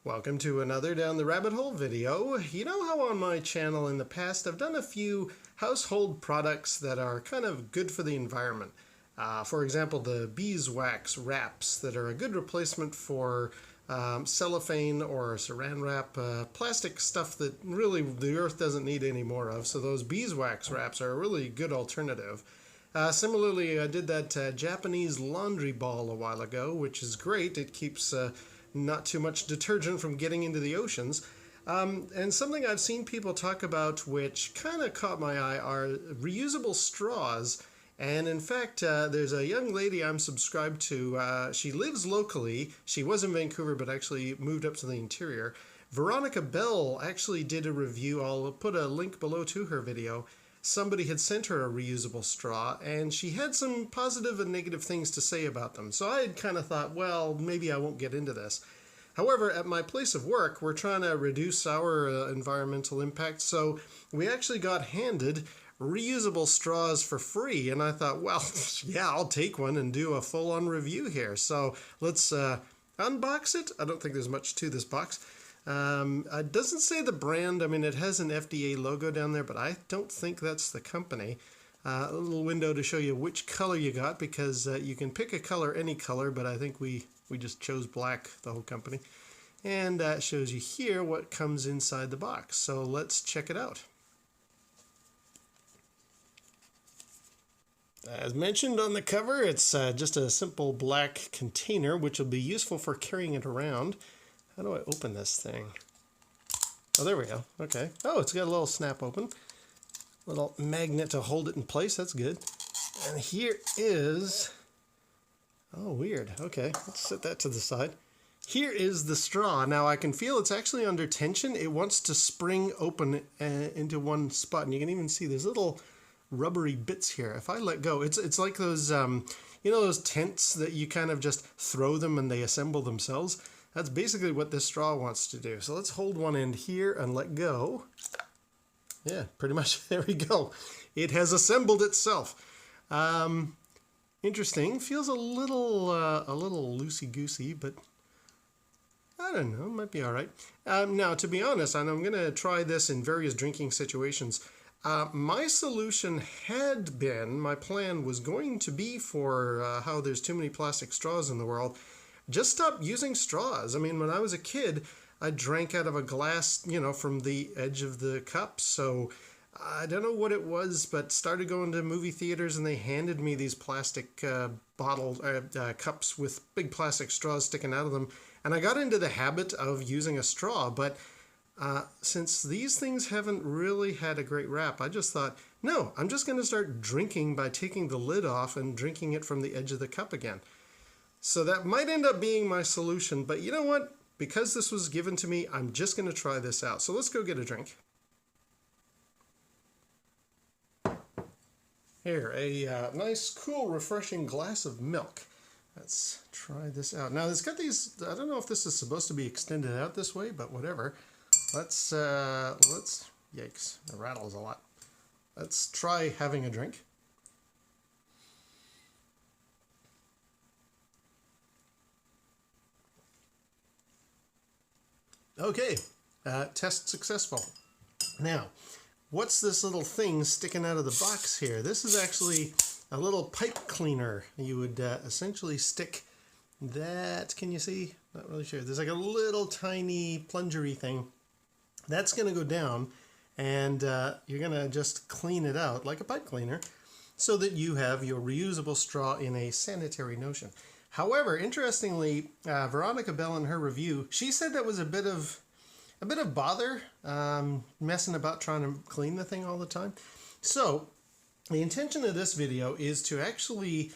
Welcome to another Down the Rabbit Hole video. You know how on my channel in the past I've done a few household products that are kind of good for the environment. For example, the beeswax wraps that are a good replacement for cellophane or saran wrap, plastic stuff that really the earth doesn't need any more of. So those beeswax wraps are a really good alternative. Similarly, I did that Japanese laundry ball a while ago, which is great. It keeps not too much detergent from getting into the oceans. And something I've seen people talk about which kind of caught my eye are reusable straws. And in fact, there's a young lady I'm subscribed to. She lives locally. She was in Vancouver, but actually moved up to the interior. Veronica Belle actually did a review. I'll put a link below to her video. Somebody had sent her a reusable straw, and she had some positive and negative things to say about them. So I had kind of thought, well, maybe I won't get into this. However, at my place of work, we're trying to reduce our environmental impact, so we actually got handed reusable straws for free, and I thought, well, yeah, I'll take one and do a full-on review here. So let's unbox it. I don't think there's much to this box. It doesn't say the brand. I mean, it has an FDA logo down there, but I don't think that's the company. A little window to show you which color you got, because you can pick a color, any color, but I think we just chose black, the whole company. And that shows you here what comes inside the box. So let's check it out. As mentioned on the cover, it's just a simple black container, which will be useful for carrying it around. How do I open this thing? Oh, there we go. Okay. Oh, it's got a little snap open. Little magnet to hold it in place. That's good. And here is... Oh, weird. Okay, let's set that to the side. Here is the straw. Now I can feel it's actually under tension. It wants to spring open into one spot. And you can even see there's little rubbery bits here. If I let go, it's like those, you know, those tents that you kind of just throw them and they assemble themselves. That's basically what this straw wants to do. So let's hold one end here and let go. Yeah, pretty much. There we go. It has assembled itself. Interesting. Feels a little loosey-goosey, but I don't know. It might be all right. Now, to be honest, and I'm going to try this in various drinking situations. My solution had been, my plan was going to be for how there's too many plastic straws in the world. Just stop using straws. I mean, when I was a kid, I drank out of a glass, you know, from the edge of the cup. So I don't know what it was, but started going to movie theaters and they handed me these plastic cups with big plastic straws sticking out of them. And I got into the habit of using a straw. But since these things haven't really had a great rap, I just thought, no, I'm just going to start drinking by taking the lid off and drinking it from the edge of the cup again. So that might end up being my solution, but you know what? Because this was given to me, I'm just going to try this out. So let's go get a drink. Here, a nice, cool, refreshing glass of milk. Let's try this out. Now, it's got these, I don't know if this is supposed to be extended out this way, but whatever. Let's, yikes, it rattles a lot. Let's try having a drink. Okay, test successful. Now, what's this little thing sticking out of the box here? This is actually a little pipe cleaner. You would essentially stick that, can you see? Not really sure. There's like a little tiny plungery thing. That's going to go down, and you're going to just clean it out like a pipe cleaner so that you have your reusable straw in a sanitary notion. However, interestingly, Veronica Belle in her review, she said that was a bit of bother, messing about trying to clean the thing all the time. So the intention of this video is to actually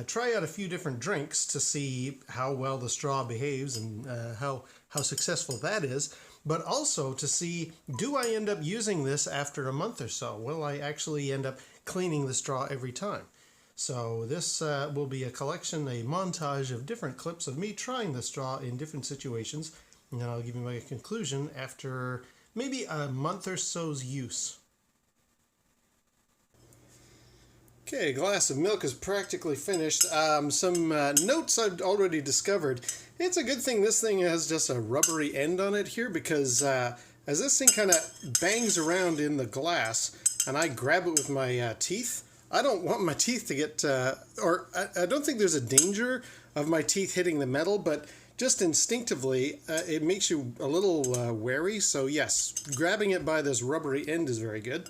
try out a few different drinks to see how well the straw behaves and how successful that is, but also to see, do I end up using this after a month or so? Will I actually end up cleaning the straw every time? So this will be a collection, a montage of different clips of me trying the straw in different situations. And then I'll give you my conclusion after maybe a month or so's use. Okay, a glass of milk is practically finished. Some notes I've already discovered. It's a good thing this thing has just a rubbery end on it here, because as this thing kind of bangs around in the glass and I grab it with my teeth, I don't want my teeth to get, I don't think there's a danger of my teeth hitting the metal, but just instinctively it makes you a little wary. So yes, grabbing it by this rubbery end is very good.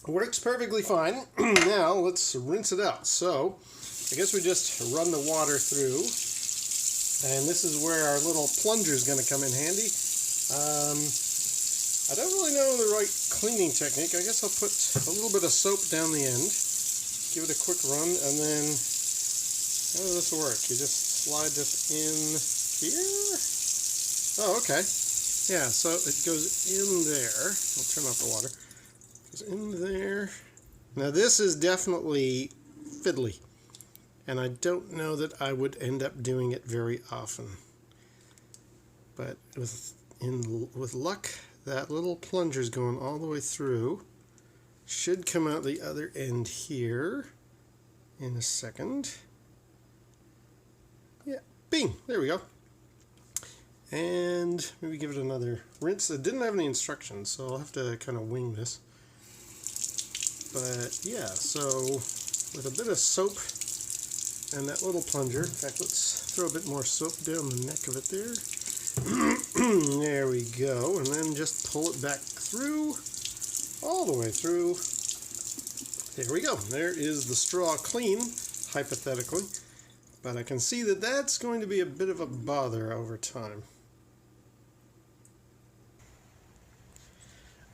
Works perfectly fine. Now let's rinse it out. So I guess we just run the water through, and this is where our little plunger is going to come in handy. I don't really know the right cleaning technique. I guess I'll put a little bit of soap down the end, give it a quick run, and then how does this work? You just slide this in here? Oh, okay. Yeah, so it goes in there. I'll turn off the water. In there. Now this is definitely fiddly, and I don't know that I would end up doing it very often, but with luck, that little plunger's going all the way through. Should come out the other end here in a second. Yeah, bing, there we go. And maybe give it another rinse. It didn't have any instructions, so I'll have to kind of wing this. But yeah, so with a bit of soap and that little plunger, in fact, let's throw a bit more soap down the neck of it there. There we go, and then just pull it back through, all the way through. There we go. There is the straw clean, hypothetically. But I can see that that's going to be a bit of a bother over time.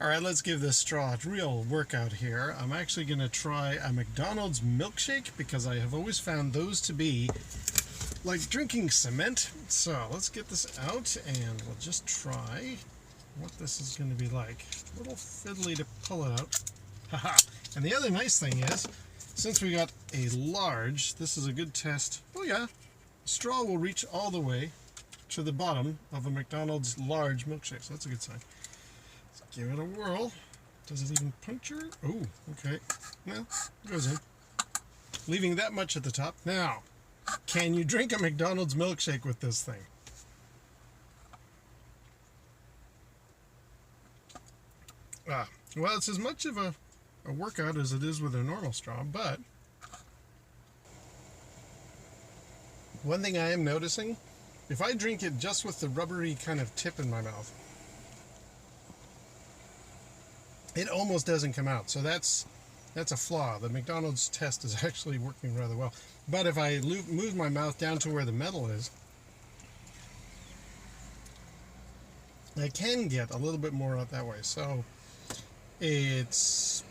Alright, let's give this straw a real workout here. I'm actually going to try a McDonald's milkshake, because I have always found those to be like drinking cement. So let's get this out and we'll just try what this is going to be like. A little fiddly to pull it out. Haha. And the other nice thing is, since we got a large, this is a good test. Oh yeah, straw will reach all the way to the bottom of a McDonald's large milkshake. So that's a good sign. Give it a whirl. Does it even puncture? Oh, okay. Well, it goes in. Leaving that much at the top. Now, can you drink a McDonald's milkshake with this thing? Well, it's as much of a workout as it is with a normal straw, but one thing I am noticing, if I drink it just with the rubbery kind of tip in my mouth, it almost doesn't come out. So that's a flaw. The McDonald's test is actually working rather well. But if I move my mouth down to where the metal is, I can get a little bit more out that way. So it's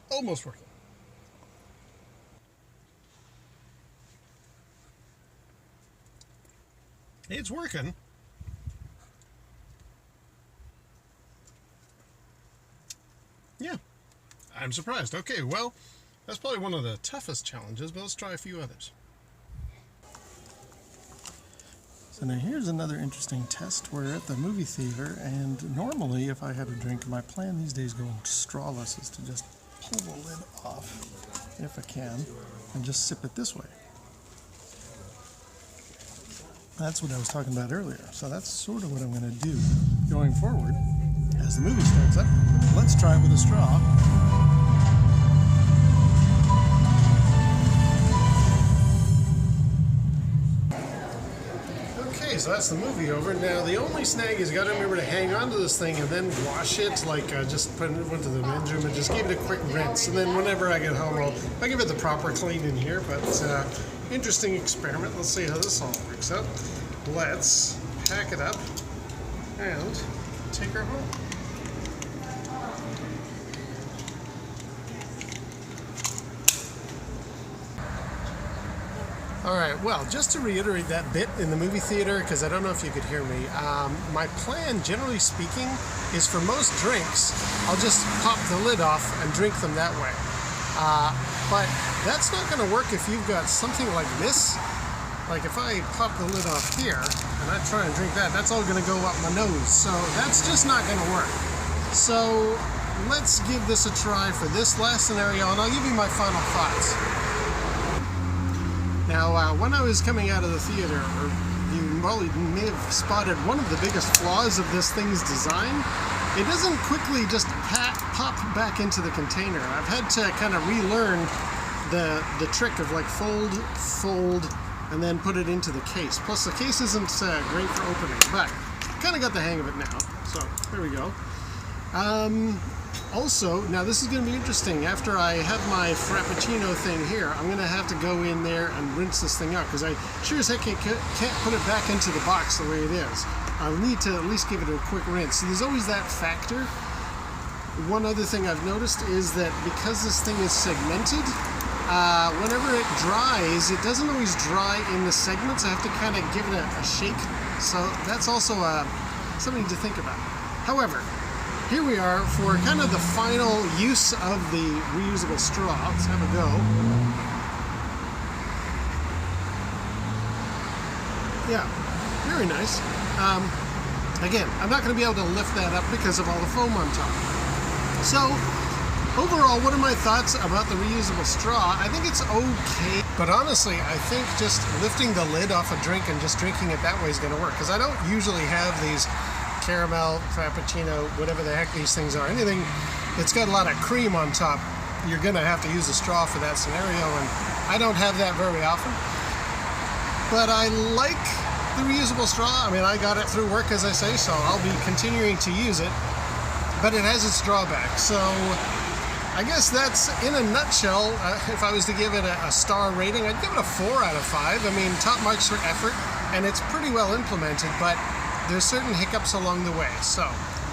almost working. It's working. Yeah, I'm surprised. Okay, well, that's probably one of the toughest challenges, but let's try a few others. So now here's another interesting test. We're at the movie theater, and normally if I had a drink, my plan these days going strawless is to just pull the lid off, if I can, and just sip it this way. That's what I was talking about earlier. So that's sort of what I'm going to do going forward. As the movie starts up, let's try it with a straw. Okay, so that's the movie over. Now, the only snag is you got to remember to hang on to this thing and then wash it, like just put it into the men's room and just give it a quick rinse. And then whenever I get home, I'll give it the proper clean in here. But interesting experiment. Let's see how this all works out. Let's pack it up and take her home. Alright, well, just to reiterate that bit in the movie theater, because I don't know if you could hear me, my plan, generally speaking, is for most drinks, I'll just pop the lid off and drink them that way. But that's not going to work if you've got something like this. Like if I pop the lid off here, and I try and drink that, that's all going to go up my nose. So that's just not going to work. So let's give this a try for this last scenario, and I'll give you my final thoughts. Now, when I was coming out of the theater, you may have spotted one of the biggest flaws of this thing's design. It doesn't quickly just pop back into the container. I've had to kind of relearn the trick of like fold, and then put it into the case. Plus the case isn't great for opening, but kind of got the hang of it now. So there we go. Also, now this is going to be interesting. After I have my Frappuccino thing here, I'm going to have to go in there and rinse this thing out, because I sure as heck can't put it back into the box the way it is. I'll need to at least give it a quick rinse. So there's always that factor. One other thing I've noticed is that because this thing is segmented, whenever it dries, it doesn't always dry in the segments. I have to kind of give it a shake. So that's also something to think about. However, here we are for kind of the final use of the reusable straw. Let's have a go. Yeah, very nice. Again, I'm not going to be able to lift that up because of all the foam on top. So, overall, what are my thoughts about the reusable straw? I think it's okay, but honestly, I think just lifting the lid off a drink and just drinking it that way is going to work, because I don't usually have these caramel, frappuccino, whatever the heck these things are. Anything that's got a lot of cream on top, you're going to have to use a straw for that scenario, and I don't have that very often. But I like the reusable straw. I mean, I got it through work, as I say, so I'll be continuing to use it, but it has its drawbacks. So I guess that's, in a nutshell, if I was to give it a star rating, I'd give it a 4 out of 5. I mean, top marks for effort, and it's pretty well implemented, but there's certain hiccups along the way. So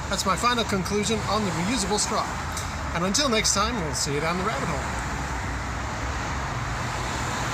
that's my final conclusion on the reusable straw. And until next time, we'll see you down the rabbit hole.